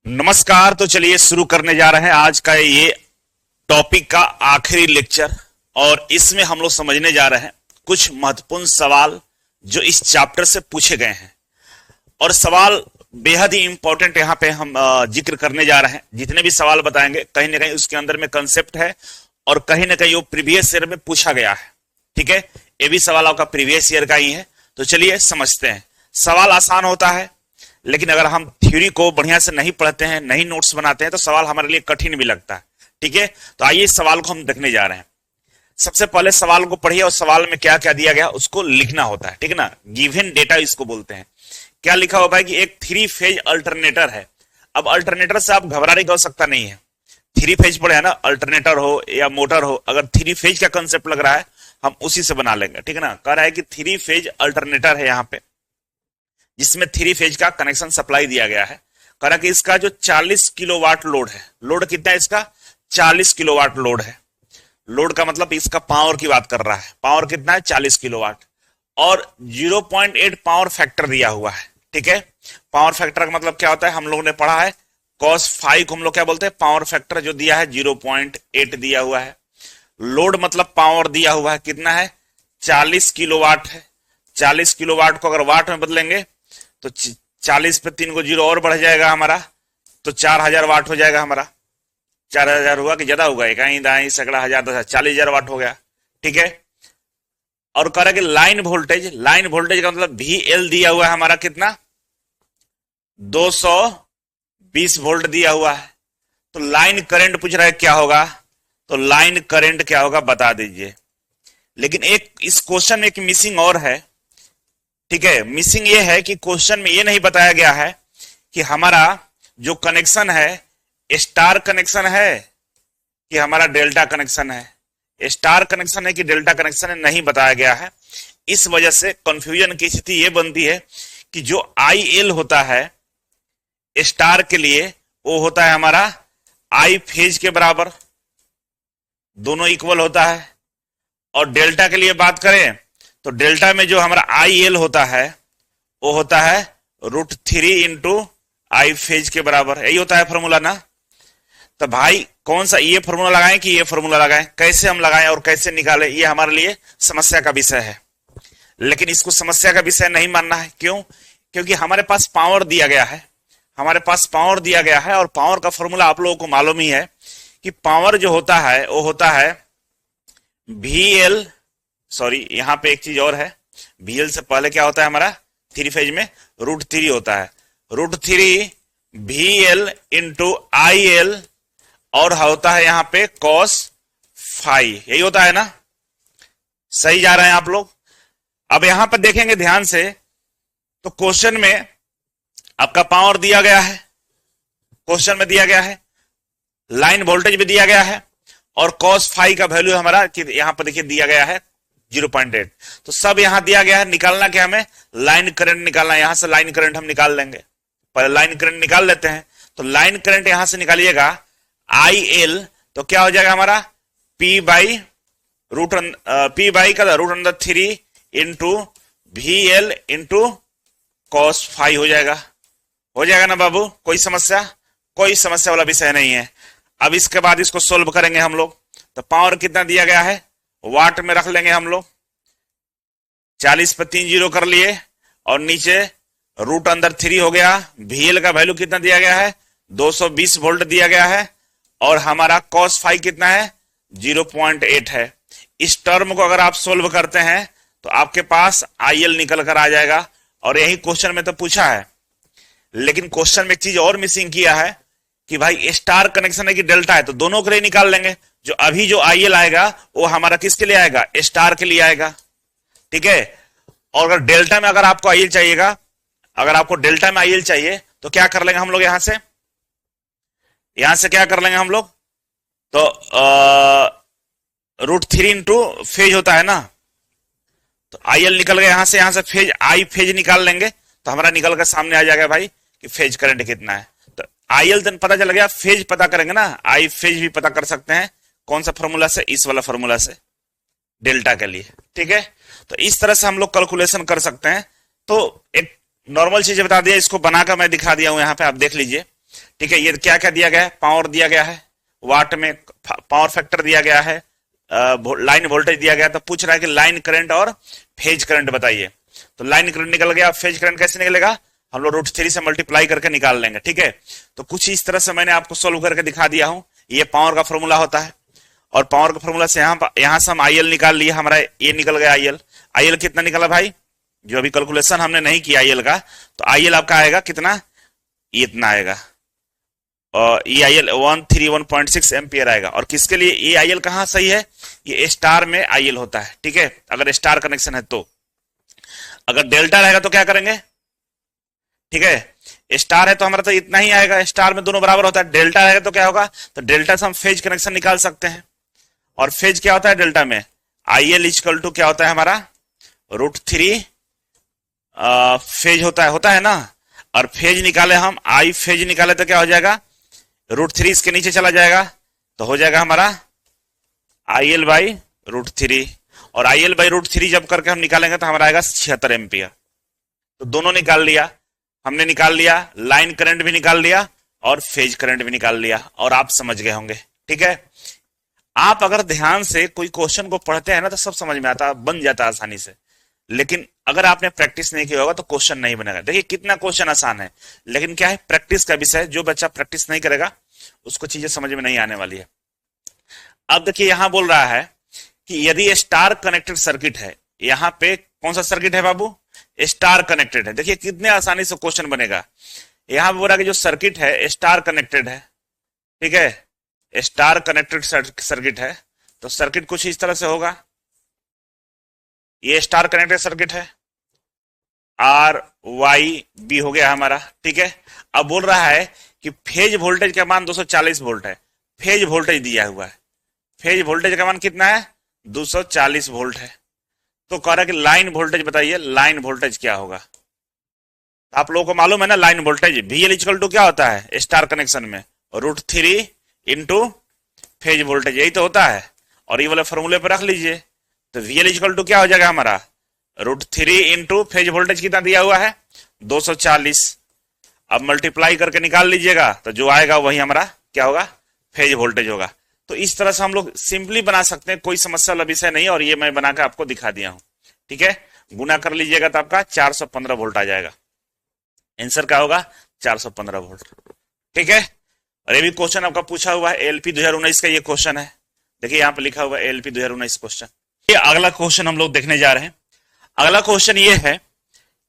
नमस्कार। तो चलिए शुरू करने जा रहे हैं आज का ये टॉपिक का आखिरी लेक्चर। और इसमें हम लोग समझने जा रहे हैं कुछ महत्वपूर्ण सवाल जो इस चैप्टर से पूछे गए हैं। और सवाल बेहद ही इंपॉर्टेंट यहाँ पे हम जिक्र करने जा रहे हैं। जितने भी सवाल बताएंगे कहीं ना कहीं उसके अंदर में कंसेप्ट है और कहीं ना कहीं वो प्रीवियस ईयर में पूछा गया है। ठीक है, ये भी सवाल आपका प्रीवियस ईयर का ही है। तो चलिए समझते हैं। सवाल आसान होता है, लेकिन अगर हम थ्योरी को बढ़िया से नहीं पढ़ते हैं, नहीं नोट्स बनाते हैं, तो सवाल हमारे लिए कठिन भी लगता है। ठीक है, तो आइए इस सवाल को हम देखने जा रहे हैं। सबसे पहले सवाल को पढ़िए और सवाल में क्या क्या दिया गया उसको लिखना होता है। ठीक है ना, गिवन डेटा इसको बोलते हैं। क्या लिखा होता है कि एक 3 फेज अल्टरनेटर है। अब अल्टरनेटर से आप घबराने की आवश्यकता नहीं है। 3 फेज पढ़े है ना, अल्टरनेटर हो या मोटर हो, अगर 3 फेज का कंसेप्ट लग रहा है हम उसी से बना लेंगे। ठीक है ना, कह रहा है कि 3 फेज अल्टरनेटर है यहाँ पे, जिसमें 3 फेज का कनेक्शन सप्लाई दिया गया है। कह रहा है कि इसका जो 40 किलोवाट लोड है, लोड कितना है इसका, 40 किलोवाट लोड है। लोड का मतलब इसका पावर की बात कर रहा है। पावर कितना है, 40 किलोवाट। और 0.8 पावर फैक्टर दिया हुआ है। ठीक है, पावर फैक्टर का मतलब क्या होता है, हम लोगों ने पढ़ा है cos फाई को हम लोग क्या बोलते हैं, पावर फैक्टर जो दिया है 0.8 दिया हुआ है। लोड मतलब पावर दिया हुआ है, कितना है, 40 किलोवाट है। 40 किलोवाट को अगर वाट में बदलेंगे तो 40 पे 3 को जीरो और बढ़ जाएगा हमारा, तो 4000 वाट हो जाएगा हमारा। 4000 हुआ कि ज्यादा होगा, इकाई दाई सैकड़ा हजार 10,000, 40,000 वाट हो गया। ठीक है, और कह रहा है कि लाइन वोल्टेज, लाइन वोल्टेज का मतलब VL दिया हुआ है हमारा कितना, 220 वोल्ट दिया हुआ है। तो लाइन करंट पूछ रहा है क्या होगा, तो लाइन करंट क्या होगा बता दीजिए। लेकिन एक इस क्वेश्चन में एक मिसिंग और है। ठीक है, मिसिंग ये है कि क्वेश्चन में ये नहीं बताया गया है कि हमारा जो कनेक्शन है स्टार कनेक्शन है कि हमारा डेल्टा कनेक्शन है। स्टार कनेक्शन है कि डेल्टा कनेक्शन है, नहीं बताया गया है। इस वजह से कंफ्यूजन की स्थिति ये बनती है कि जो IL होता है स्टार के लिए वो होता है हमारा I फेज के बराबर, दोनों इक्वल होता है। और डेल्टा के लिए बात करें तो डेल्टा में जो हमारा IL होता है वो होता है √3 इंटू I फेज के बराबर। यही होता है फॉर्मूला ना। तो भाई कौन सा ये फॉर्मूला लगाएं कि ये फॉर्मूला लगाएं, कैसे हम लगाएं और कैसे निकालें, ये हमारे लिए समस्या का विषय है। लेकिन इसको समस्या का विषय नहीं मानना है। क्यों? क्योंकि हमारे पास पावर दिया गया है, हमारे पास पावर दिया गया है। और पावर का फॉर्मूला आप लोगों को मालूम ही है कि पावर जो होता है वो होता है VL, सॉरी यहां पे एक चीज और है, VL से पहले क्या होता है हमारा 3 फेज में √3 होता है, √3 VL इंटू IL, और होता है यहां पे cos फाई। यही होता है ना, सही जा रहे हैं आप लोग। अब यहां पर देखेंगे ध्यान से तो क्वेश्चन में आपका पावर दिया गया है, क्वेश्चन में दिया गया है, लाइन वोल्टेज भी दिया गया है, और cos फाई का वैल्यू हमारा यहां पर देखिए दिया गया है 0.8। तो सब यहां दिया गया है। निकालना क्या, हमें लाइन करंट निकालना है। यहां से लाइन करंट हम निकाल लेंगे, पहले लाइन करंट निकाल लेते हैं। तो लाइन करंट यहां से निकालिएगा IL, तो क्या हो जाएगा हमारा P बाई का √3 into VL into cos phi हो जाएगा। हो जाएगा ना बाबू, कोई समस्या, कोई समस्या वाला विषय नहीं है। अब इसके बाद इसको सोल्व करेंगे हम लोग। तो पावर कितना दिया गया है, वाट में रख लेंगे हम लोग, 40 पे 3 जीरो कर लिए, और नीचे √3 हो गया। VL का वैल्यू कितना दिया गया है, 220 वोल्ट दिया गया है, और हमारा cos फाई कितना है, 0.8 है। इस टर्म को अगर आप सोल्व करते हैं तो आपके पास IL निकल कर आ जाएगा। और यही क्वेश्चन में तो पूछा है। लेकिन क्वेश्चन में एक चीज और मिसिंग किया है कि भाई स्टार कनेक्शन है कि डेल्टा है, तो दोनों के लिए निकाल लेंगे। जो अभी जो IL आएगा वो हमारा किसके लिए आएगा, स्टार के लिए आएगा। ठीक है, और अगर डेल्टा में अगर आपको IL चाहिएगा, अगर आपको डेल्टा में IL चाहिए तो क्या कर लेंगे हम लोग, यहां से क्या कर लेंगे हम लोग, तो √3 इंटू फेज होता है ना, तो IL निकल गया यहां से फेज I फेज निकाल लेंगे, तो हमारा निकल कर सामने आ जाएगा भाई कि फेज करंट कितना है। तो IL तो पता चल गया, फेज पता करेंगे ना, I फेज भी पता कर सकते हैं। कौन सा फॉर्मूला से, इस वाला फॉर्मूला से, डेल्टा के लिए। ठीक है, तो इस तरह से हम लोग कैलकुलेशन कर सकते हैं। तो एक नॉर्मल चीज बता दिया, इसको बनाकर मैं दिखा दिया हूं, यहां पे आप देख लीजिए। ठीक है, ये क्या क्या दिया गया है, पावर दिया गया है, वाट में पावर फैक्टर दिया गया है, लाइन वोल्टेज दिया गया। तो पूछ रहा है कि लाइन करंट और फेज करंट बताइए। तो लाइन करंट निकल गया, फेज करंट कैसे निकलेगा, हम लोग √3 से मल्टीप्लाई करके निकाल लेंगे। ठीक है, तो कुछ इस तरह से मैंने आपको सोल्व करके दिखा दिया हूं। ये पावर का फॉर्मूला होता है, और पावर का फॉर्मूला से यहां से हम IL निकाल लिए, हमारा ये निकल गया IL कितना निकला भाई, जो अभी कैलकुलेशन हमने नहीं किया IL का, तो IL आपका आएगा कितना, इतना आएगा, और ये IL 131.6 एम्पियर आएगा। और किसके लिए ये IL कहां सही है, ये स्टार में IL होता है। ठीक है, अगर स्टार कनेक्शन है तो, अगर डेल्टा रहेगा तो क्या करेंगे, ठीक है, स्टार है तो हमारा तो इतना ही आएगा, स्टार में दोनों बराबर होता है। डेल्टा रहेगा तो क्या होगा, तो डेल्टा से हम फेज कनेक्शन निकाल सकते हैं। और फेज क्या होता है डेल्टा में, IL इक्वल टू क्या होता है हमारा, √3 फेज होता है ना। और फेज निकाले हम, आई फेज निकाले तो क्या हो जाएगा, √3 इसके नीचे चला जाएगा, तो हो जाएगा हमारा IL बाई √3। और IL बाई √3 जब करके हम निकालेंगे तो हमारा आएगा 76 एम्पियर। तो दोनों निकाल लिया, हमने निकाल लिया, लाइन करंट भी निकाल लिया और फेज करंट भी निकाल लिया, और आप समझ गए होंगे। ठीक है, आप अगर ध्यान से कोई क्वेश्चन को पढ़ते हैं ना तो सब समझ में आता, बन जाता है आसानी से। लेकिन अगर आपने प्रैक्टिस नहीं किया होगा तो क्वेश्चन नहीं बनेगा। देखिए कितना क्वेश्चन आसान है, लेकिन क्या है, प्रैक्टिस का विषय, जो बच्चा प्रैक्टिस नहीं करेगा उसको चीजें समझ में नहीं आने वाली है। अब देखिए यहां बोल रहा है कि यदि स्टार कनेक्टेड सर्किट है, यहां पे कौन सा सर्किट है बाबू, स्टार कनेक्टेड है। देखिए कितने आसानी से क्वेश्चन बनेगा। यहां बोल रहा है कि जो सर्किट है स्टार कनेक्टेड है, ठीक है, स्टार कनेक्टेड सर्किट है, तो सर्किट कुछ इस तरह से होगा। ये स्टार कनेक्टेड सर्किट है, RYB हो गया हमारा। ठीक है, अब बोल रहा है कि फेज वोल्टेज का मान 240 वोल्ट है, फेज वोल्टेज दिया हुआ है, फेज वोल्टेज का मान कितना है, 240 वोल्ट है। तो कह रहा है कि लाइन वोल्टेज बताइए, लाइन वोल्टेज क्या होगा। आप लोगों को मालूम है ना line voltage, VL equal to क्या होता है स्टार कनेक्शन में, √3 इंटू फेज वोल्टेज, यही तो होता है। और ये वाले फॉर्मूले पर रख लीजिए, तो VL इक्वल टू क्या हो जाएगा हमारा, √3 इंटू फेज वोल्टेज कितना दिया हुआ है 240। अब मल्टीप्लाई करके निकाल लीजिएगा, तो जो आएगा वही हमारा क्या होगा, फेज वोल्टेज होगा। तो इस तरह से हम लोग सिंपली बना सकते हैं, कोई समस्या वाला विषय नहीं। और ये मैं बनाकर आपको दिखा दिया हूं। ठीक है, गुना कर लीजिएगा तो आपका 415 वोल्ट आ जाएगा। आंसर क्या होगा, 415 वोल्ट। ठीक है, और ये भी क्वेश्चन आपका पूछा हुआ है, ALP 2019 का ये क्वेश्चन है। देखिए यहाँ पे लिखा हुआ है ALP 2019 क्वेश्चन। ये अगला क्वेश्चन हम लोग देखने जा रहे हैं। अगला क्वेश्चन ये है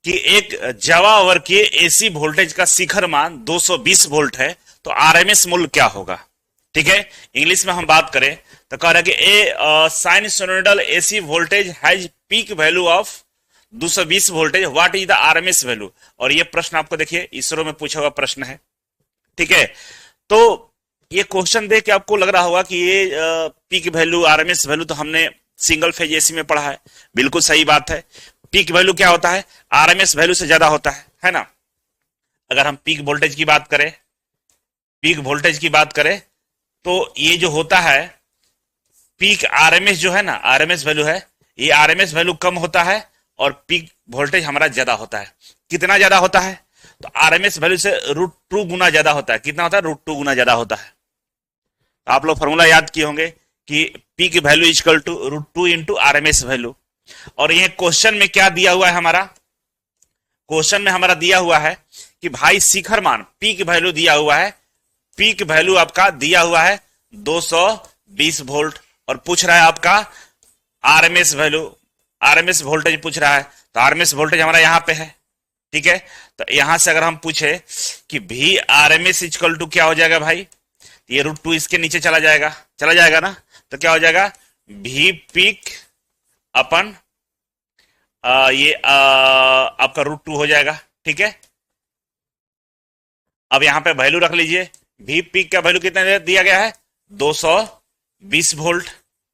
कि एक जावा वर्गीय AC वोल्टेज का शिखर मान 220 वोल्ट है, तो RMS मूल्य क्या होगा। ठीक है, इंग्लिश में हम बात करें तो कह रहा है कि a sinusoidal AC voltage has peak value of 220 voltage, what is the RMS value. और ये प्रश्न आपको देखिए इसरो में पूछा हुआ प्रश्न है। ठीक है, तो ये क्वेश्चन देख के आपको लग रहा होगा कि ये पीक वैल्यू RMS वैल्यू तो हमने सिंगल फेज AC में पढ़ा है। बिल्कुल सही बात है, पीक वैल्यू क्या होता है, RMS वैल्यू से ज्यादा होता है ना। अगर हम पीक वोल्टेज की बात करें, पीक वोल्टेज की बात करें तो ये जो होता है पीक RMS जो है ना, RMS वैल्यू है, ये RMS वैल्यू कम होता है और पीक वोल्टेज हमारा ज्यादा होता है। कितना ज्यादा होता है, तो RMS वैल्यू से √2 गुना ज्यादा होता है। कितना होता है, √2 गुना ज्यादा होता है। आप लोग फॉर्मूला याद किए होंगे कि peak value equal to √2 into RMS value. और ये क्वेश्चन में क्या दिया हुआ है हमारा, क्वेश्चन में हमारा दिया हुआ है कि भाई शिखर मान, पीक वैल्यू दिया हुआ है, पीक वैल्यू आपका दिया हुआ है 220 वोल्ट, और पूछ रहा है आपका RMS वैल्यू, RMS वोल्टेज पूछ रहा है। तो RMS वोल्टेज हमारा यहां पे है। ठीक है, तो यहां से अगर हम पूछे कि भी RMS इक्वल टू क्या हो जाएगा भाई, ये √2 इसके नीचे चला जाएगा ना, तो क्या हो जाएगा, भी पीक अपन ये आपका √2 हो जाएगा। ठीक है, अब यहां पे वैल्यू रख लीजिए, भी पीक का वैल्यू कितना दिया गया है 220 वोल्ट।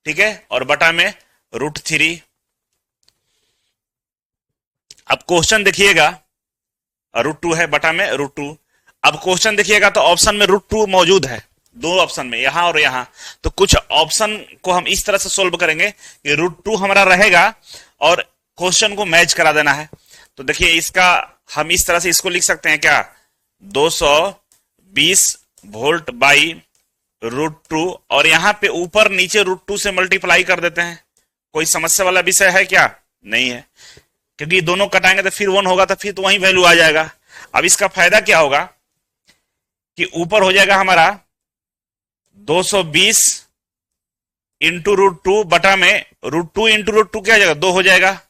ठीक है, और बटा में √3। अब क्वेश्चन देखिएगा, √2 है बटा में √2। अब क्वेश्चन देखिएगा तो ऑप्शन में √2 मौजूद है, दो ऑप्शन में, यहां और यहां। तो कुछ ऑप्शन को हम इस तरह से सोल्व करेंगे कि √2 हमारा रहेगा और क्वेश्चन को मैच करा देना है। तो देखिए इसका हम इस तरह से इसको लिख सकते हैं क्या, 20 वोल्ट बाई √2, और यहां पे ऊपर नीचे √2 से मल्टीप्लाई कर देते हैं। कोई समस्या वाला विषय है क्या? नहीं है, क्योंकि दोनों कटाएंगे तो फिर 1 होगा, तो फिर तो वही वैल्यू आ जाएगा। अब इसका फायदा क्या होगा कि ऊपर हो जाएगा हमारा 220 इंटू √2 बटा में √2 इंटू √2 क्या हो जाएगा? 2 हो जाएगा।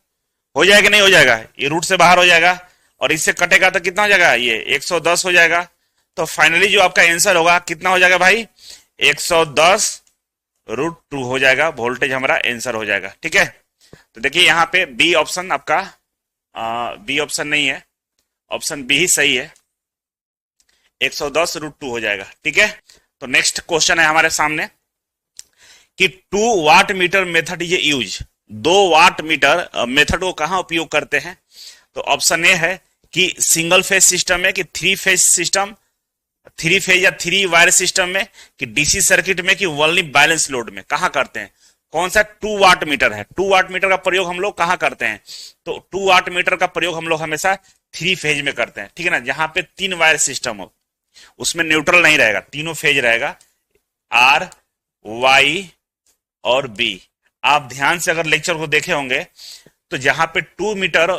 हो जाएगा नहीं हो जाएगा? ये रूट से बाहर हो जाएगा और इससे कटेगा तो कितना हो जाएगा? ये 110 हो जाएगा। तो फाइनली जो आपका आंसर होगा कितना हो जाएगा भाई? 110 √2 हो जाएगा, वोल्टेज हमारा आंसर हो जाएगा। ठीक है, तो देखिए यहाँ पे बी ऑप्शन आपका बी ऑप्शन नहीं है, ऑप्शन बी ही सही है, 110 √2 हो जाएगा। ठीक है, तो नेक्स्ट क्वेश्चन है हमारे सामने कि 2 watt meter method is use. 2 watt meter method को कहां उपयोग करते हैं? तो ऑप्शन ए है कि सिंगल फेज सिस्टम में, कि 3 फेज सिस्टम, 3 फेज या 3 वायर सिस्टम में, कि डीसी सर्किट में, कि ओनली बैलेंस लोड में, कहां करते हैं? कौन सा 2 वाट मीटर है? 2 वाट मीटर का प्रयोग हम लोग कहां करते हैं? तो 2 वाट मीटर का प्रयोग हम लोग हमेशा 3 फेज में करते हैं। ठीक है ना, जहां पे 3 वायर सिस्टम हो, उसमें न्यूट्रल नहीं रहेगा, तीनों फेज रहेगा, आर, वाई और बी। आप ध्यान से अगर लेक्चर को देखे होंगे तो जहां पे 2 मीटर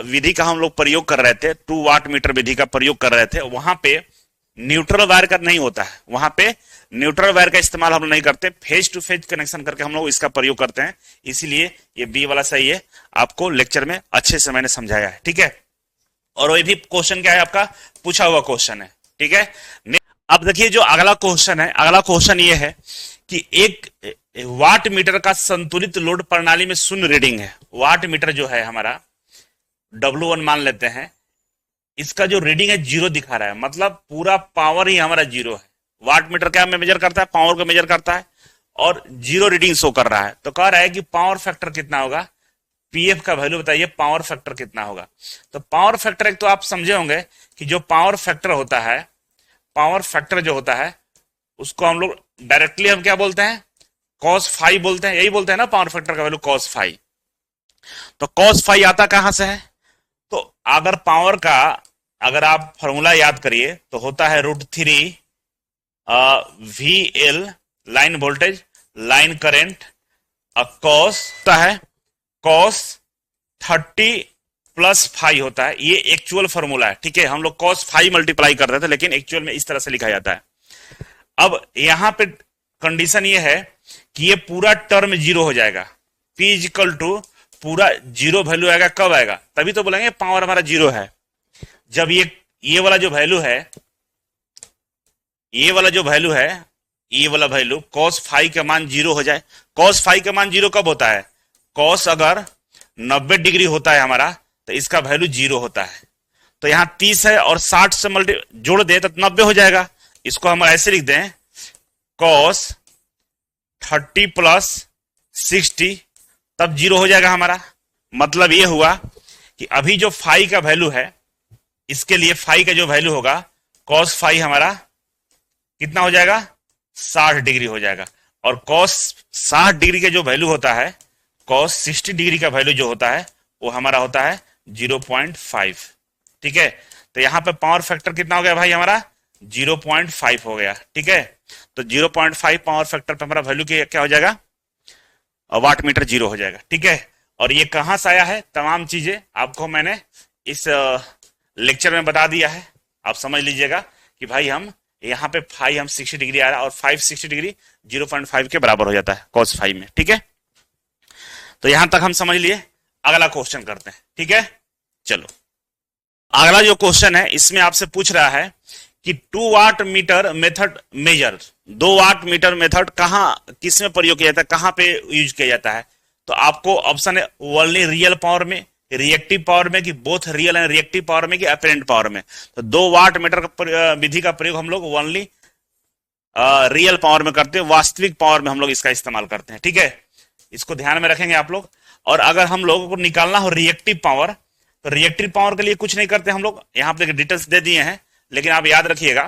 विधि का हम लोग प्रयोग कर रहे थे, 2 वाट मीटर विधि का प्रयोग कर रहे थे, वहां पे न्यूट्रल वायर का नहीं होता है, वहां पे न्यूट्रल वायर का इस्तेमाल हम लोग नहीं करते, फेज टू फेज कनेक्शन करके हम लोग इसका प्रयोग करते हैं। इसीलिए ये बी वाला सही है, आपको लेक्चर में अच्छे से मैंने समझाया है। ठीक है, और वही भी क्वेश्चन क्या है आपका? पूछा हुआ क्वेश्चन है। ठीक है, अब देखिए जो अगला क्वेश्चन है, अगला क्वेश्चन ये है कि एक वाट मीटर का संतुलित लोड प्रणाली में शून्य रीडिंग है। वाट मीटर जो है हमारा W1 मान लेते हैं, इसका जो रीडिंग है 0 दिखा रहा है, मतलब पूरा पावर ही हमारा 0 है। वाट मीटर क्या मेजर करता है? पावर को मेजर करता है, और 0 रीडिंग शो कर रहा है। तो कह रहा है कि पावर फैक्टर कितना होगा? पीएफ का वैल्यू बताइए, पावर फैक्टर कितना होगा? तो पावर फैक्टर एक तो आप समझे होंगे कि जो पावर फैक्टर होता है, पावर फैक्टर जो होता है उसको हम लोग डायरेक्टली हम क्या बोलते हैं? cos फाई बोलते हैं, यही बोलते हैं ना पावर फैक्टर का वैल्यू cos फाई। तो cos फाई आता कहां से है? तो अगर पावर का अगर आप फॉर्मूला याद करिए तो होता है √3 VL line voltage, line current, cos होता है cos 30 प्लस फाई होता है। ये एक्चुअल फॉर्मूला है। ठीक है, हम लोग cos फाई मल्टीप्लाई कर रहे थे, लेकिन एक्चुअल में इस तरह से लिखा जाता है। अब यहां पे कंडीशन ये है कि ये पूरा टर्म 0 हो जाएगा, P इक्वल टू पूरा 0 वैल्यू आएगा। कब आएगा? तभी तो बोलेंगे पावर हमारा 0 है, जब ये वाला जो वैल्यू है, ये वाला जो वैल्यू है, ये वाला वैल्यू cos फाई का मान 0 हो जाए। cos फाई का मान 0 कब होता है? cos अगर 90 डिग्री होता है हमारा तो इसका वैल्यू 0 होता है। तो यहां 30 है और 60 से जोड़ दे तो 90 हो जाएगा। इसको हम ऐसे लिख दें cos 30 प्लस 60, तब 0 हो जाएगा हमारा। मतलब ये हुआ कि अभी जो फाई का वैल्यू है, इसके लिए फाई का जो वैल्यू होगा cos फाई हमारा कितना हो जाएगा? 60 डिग्री हो जाएगा। और cos 60 डिग्री का जो वैल्यू होता है, cos 60 डिग्री का वैल्यू जो होता है वो हमारा होता है 0.5। ठीक है, तो यहां पे पावर फैक्टर कितना हो गया भाई? हमारा 0.5 हो गया। ठीक है, तो 0.5 पावर फैक्टर पे हमारा वैल्यू क्या हो जाएगा? वाट मीटर 0 हो जाएगा। ठीक है, और ये कहां से आया है? तमाम चीजें आपको मैंने इस लेक्चर में बता दिया है। आप समझ लीजिएगा कि भाई हम यहाँ पे फाई हम 60 डिग्री आ रहा है और 560 डिग्री 0.5 के बराबर हो जाता है cos फाई में। ठीक है, तो यहां तक हम समझ लिए। अगला क्वेश्चन करते हैं। ठीक है, चलो अगला जो क्वेश्चन है इसमें आपसे पूछ रहा है कि 2 watt meter method measure, 2 watt meter method कहां किस में प्रयोग किया जाता है, कहां पे यूज किया जाता है? तो आपको ऑप्शन है ओनली रियल पावर में, रिएक्टिव पावर में, कि both real and reactive power में, कि अपेरेंट पावर में। तो 2 वाट मीटर का विधि का प्रयोग हम लोग ओनली रियल पावर में करते हैं, वास्तविक पावर में हम लोग इसका इस्तेमाल करते हैं। ठीक है, इसको ध्यान में रखेंगे आप लोग। और अगर हम लोगों को निकालना हो रिएक्टिव पावर, तो रिएक्टिव पावर के लिए कुछ नहीं करते हम लोग, यहां पे डिटेल्स दे दिए हैं, लेकिन आप याद रखिएगा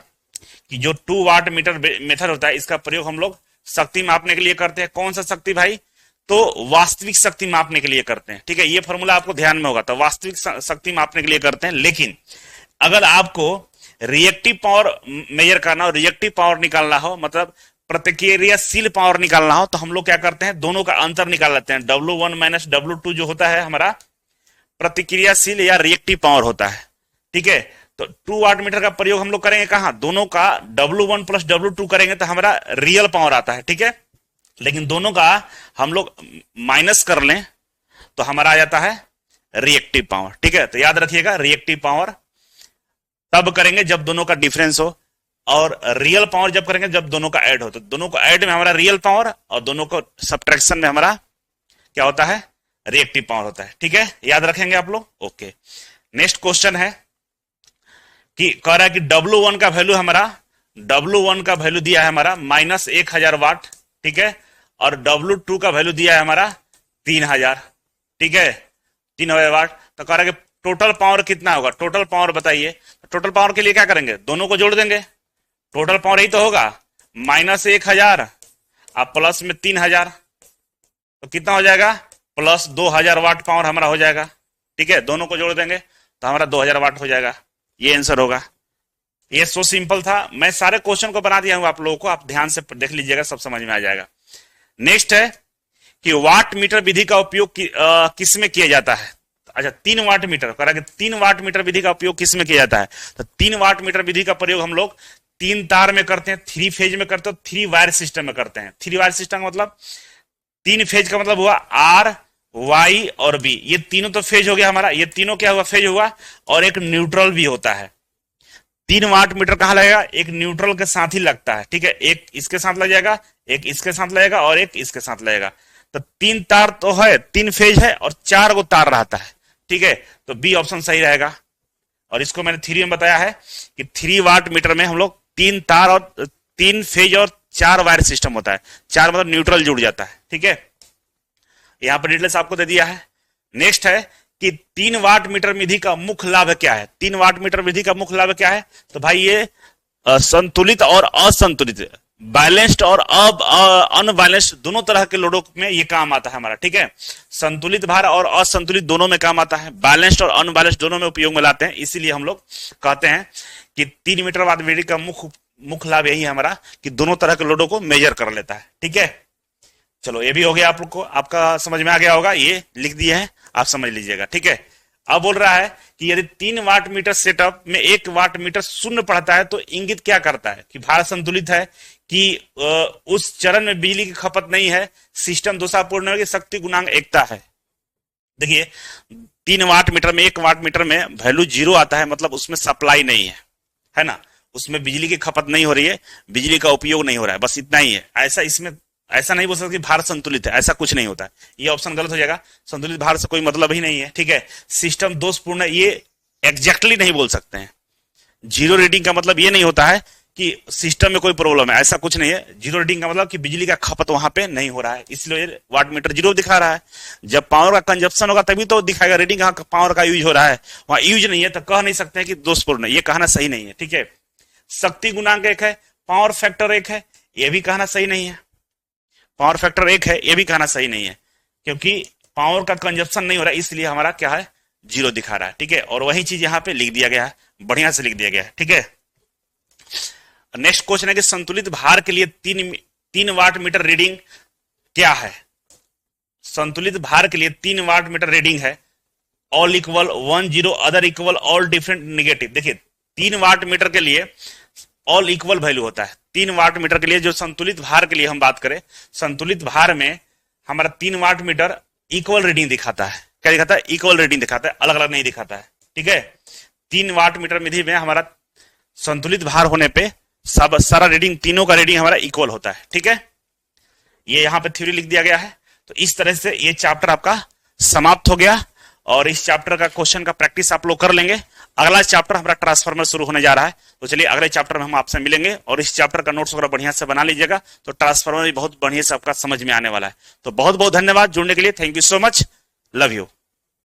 कि जो 2 वाट मीटर मेथड होता है इसका प्रयोग हम लोग शक्ति मापने के लिए करते हैं। कौन सा शक्ति भाई? तो वास्तविक शक्ति मापने के लिए करते हैं। ठीक है, ये फॉर्मूला आपको ध्यान में होगा, तो वास्तविक शक्ति मापने के लिए करते हैं। लेकिन अगर आपको रिएक्टिव पावर मेजर करना हो, रिएक्टिव पावर निकालना हो, मतलब प्रतिक्रियाशील पावर निकालना हो, तो हम लोग क्या करते हैं, दोनों का अंतर निकाल लेते हैं। W1 माइनस W2 जो होता है हमारा प्रतिक्रियाशील या रिएक्टिव पावर होता है, ठीक है। तो 2 वाट मीटर का प्रयोग हम लोग करेंगे कहां, दोनों का W1 प्लस W2 करेंगे तो हमारा रियल पावर आता है, ठीक है। लेकिन दोनों का हम लोग माइनस कर लें तो हमारा आ जाता है रिएक्टिव पावर, ठीक है। तो याद रखिएगा, रिएक्टिव पावर तब करेंगे जब दोनों का डिफरेंस हो, और रियल पावर जब करेंगे जब दोनों का ऐड हो। तो दोनों को ऐड में हमारा रियल पावर और दोनों को सब्ट्रैक्शन में हमारा क्या होता है, रिएक्टिव पावर होता है, ठीक है। याद रखेंगे आप लोग, ओके। नेक्स्ट क्वेश्चन है कि कह रहा है कि W1 का वैल्यू हमारा, W1 का वैल्यू दिया है हमारा -1000 वाट, ठीक है। और W2 का वैल्यू दिया है हमारा 3000, ठीक है, 3000 वाट। तो कह रहा है कि टोटल पावर कितना होगा, टोटल पावर बताइए। टोटल पावर के लिए क्या करेंगे, दोनों को जोड़ देंगे। टोटल पावर यही तो होगा, -1000 और प्लस में 3000, तो कितना हो जाएगा, प्लस 2000 वाट पावर हमारा हो जाएगा, ठीक है। दोनों को जोड़ देंगे तो हमारा 2000 वाट हो जाएगा, ये आंसर होगा। ये सो सिंपल था, मैं सारे क्वेश्चन को बना दिया हूं आप लोगों को, आप ध्यान से देख लीजिएगा, सब समझ में आ जाएगा। नेक्स्ट है कि वाट मीटर विधि का उपयोग किस में किया जाता है। अच्छा, 3 वाट मीटर, कह रहा है कि 3 वाट मीटर विधि का उपयोग किस में किया जाता है। तो 3 वाट मीटर विधि का प्रयोग हम लोग 3 तार में करते हैं, 3 फेज में करते हैं, 3 वायर सिस्टम में करते हैं। 3 वायर सिस्टम का मतलब 3 फेज का मतलब हुआ R, Y और B, ये तीनों तो फेज हो गया हमारा, ये तीनों क्या हुआ, फेज हुआ। और एक न्यूट्रल भी होता है। 3 वाट मीटर कहां लगेगा, एक न्यूट्रल के साथ ही लगता है, ठीक है। एक इसके साथ लग जाएगा, एक इसके साथ लगेगा और एक इसके साथ लगेगा। तो 3 तार तो है, 3 फेज है और 4 गो तार रहता है, ठीक है। तो बी ऑप्शन सही रहेगा। और इसको मैंने थ्योरी में बताया है कि 3 वाट मीटर में हम लोग 3 तार और 3 फेज और 4 वायर सिस्टम होता है। 4 मतलब न्यूट्रल जुड़ जाता है, ठीक है। यहां पर डिटेल्स आपको दे दिया है। नेक्स्ट है कि 3 वाट मीटर विधि का मुख्य लाभ क्या है। 3 वाट मीटर विधि का मुख्य लाभ क्या है, तो भाई ये संतुलित और असंतुलित, बैलेंस्ड और अनबैलेंस्ड दोनों तरह के लोडों में ये काम आता है हमारा, ठीक है। संतुलित भार और असंतुलित दोनों में काम आता है, बैलेंस्ड और अनबैलेंस्ड दोनों में उपयोग में लाते हैं। इसीलिए हम लोग कहते हैं कि 3 मीटर वाट विधि का मुख्य लाभ यही है हमारा कि दोनों तरह के लोडों को मेजर कर लेता है, ठीक है। चलो, ये भी हो गया, आप लोग को आपका समझ में आ गया होगा, ये लिख दिए हैं, आप समझ लीजिएगा, ठीक है। अब बोल रहा है कि यदि 3 वाट मीटर सेटअप में 1 वाट मीटर शून्य पड़ता है तो इंगित क्या करता है, कि भार संतुलित है, कि उस चरण में बिजली की खपत नहीं है, सिस्टम दोषापूर्ण है, कि शक्ति गुणांक एकता है। देखिए, 3 वाट मीटर में 1 वाट मीटर में वैल्यू 0 आता है, मतलब उसमें सप्लाई नहीं है ना, उसमें बिजली की खपत नहीं हो रही है, बिजली का उपयोग नहीं हो रहा है, बस इतना ही है। ऐसा इसमें ऐसा नहीं बोल सकते कि भार संतुलित है, ऐसा कुछ नहीं होता है, ये ऑप्शन गलत हो जाएगा। संतुलित भार से कोई मतलब ही नहीं है, ठीक है। सिस्टम दोषपूर्ण है, ये एग्जैक्टली नहीं बोल सकते हैं। 0 रीडिंग का मतलब ये नहीं होता है कि सिस्टम में कोई प्रॉब्लम है, ऐसा कुछ नहीं है। 0 रीडिंग का मतलब कि बिजली का खपत वहां पे नहीं हो रहा है, इसलिए वाट मीटर 0 दिखा रहा है। जब पावर का कंजप्शन होगा तभी तो दिखाएगा रीडिंग, कहां पावर का यूज हो रहा है, वहां यूज नहीं है, तो कह नहीं सकते हैं कि दोषपूर्ण है, ये कहना सही नहीं है, ठीक है। शक्ति गुणांक 1 है, पावर फैक्टर 1 है, ये भी कहना सही नहीं है। पावर फैक्टर 1 है, ये भी कहना सही नहीं है, क्योंकि पावर का कंजप्शन नहीं हो रहा है, इसलिए हमारा क्या है, 0 दिखा रहा है, ठीक है। और वही चीज यहां पे लिख दिया गया है, बढ़िया से लिख दिया गया है, ठीक है। नेक्स्ट क्वेश्चन है कि संतुलित भार के लिए 3 वाट मीटर रीडिंग क्या है। संतुलित भार के लिए 3 वाट मीटर रीडिंग है, all equal, 1 0, other equal, all different, negative. देखिए, 3 वाट मीटर के लिए ऑल इक्वल वैल्यू होता है। 3 वाट मीटर के लिए, जो संतुलित भार के लिए हम बात करें, संतुलित भार में हमारा 3 वाट मीटर इक्वल रीडिंग दिखाता है। क्या दिखाता है, इक्वल रीडिंग दिखाता है, अलग अलग नहीं दिखाता है, ठीक है। 3 वाट मीटर विधि में हमारा संतुलित भार होने पे सब सारा रीडिंग, तीनों का रीडिंग हमारा इक्वल होता है, ठीक है। ये यहां पे थ्योरी लिख दिया गया है। तो इस तरह से ये चैप्टर आपका समाप्त हो गया, और इस चैप्टर का क्वेश्चन का प्रैक्टिस आप लोग कर लेंगे। अगला चैप्टर हमारा ट्रांसफार्मर शुरू होने जा रहा है, तो चलिए अगले चैप्टर में हम आपसे मिलेंगे, और इस चैप्टर का नोट्स वगैरह बढ़िया से बना लीजिएगा, तो ट्रांसफार्मर भी बहुत बढ़िया से आपका समझ में आने वाला है। तो बहुत बहुत धन्यवाद जुड़ने के लिए, thank you so much, love you.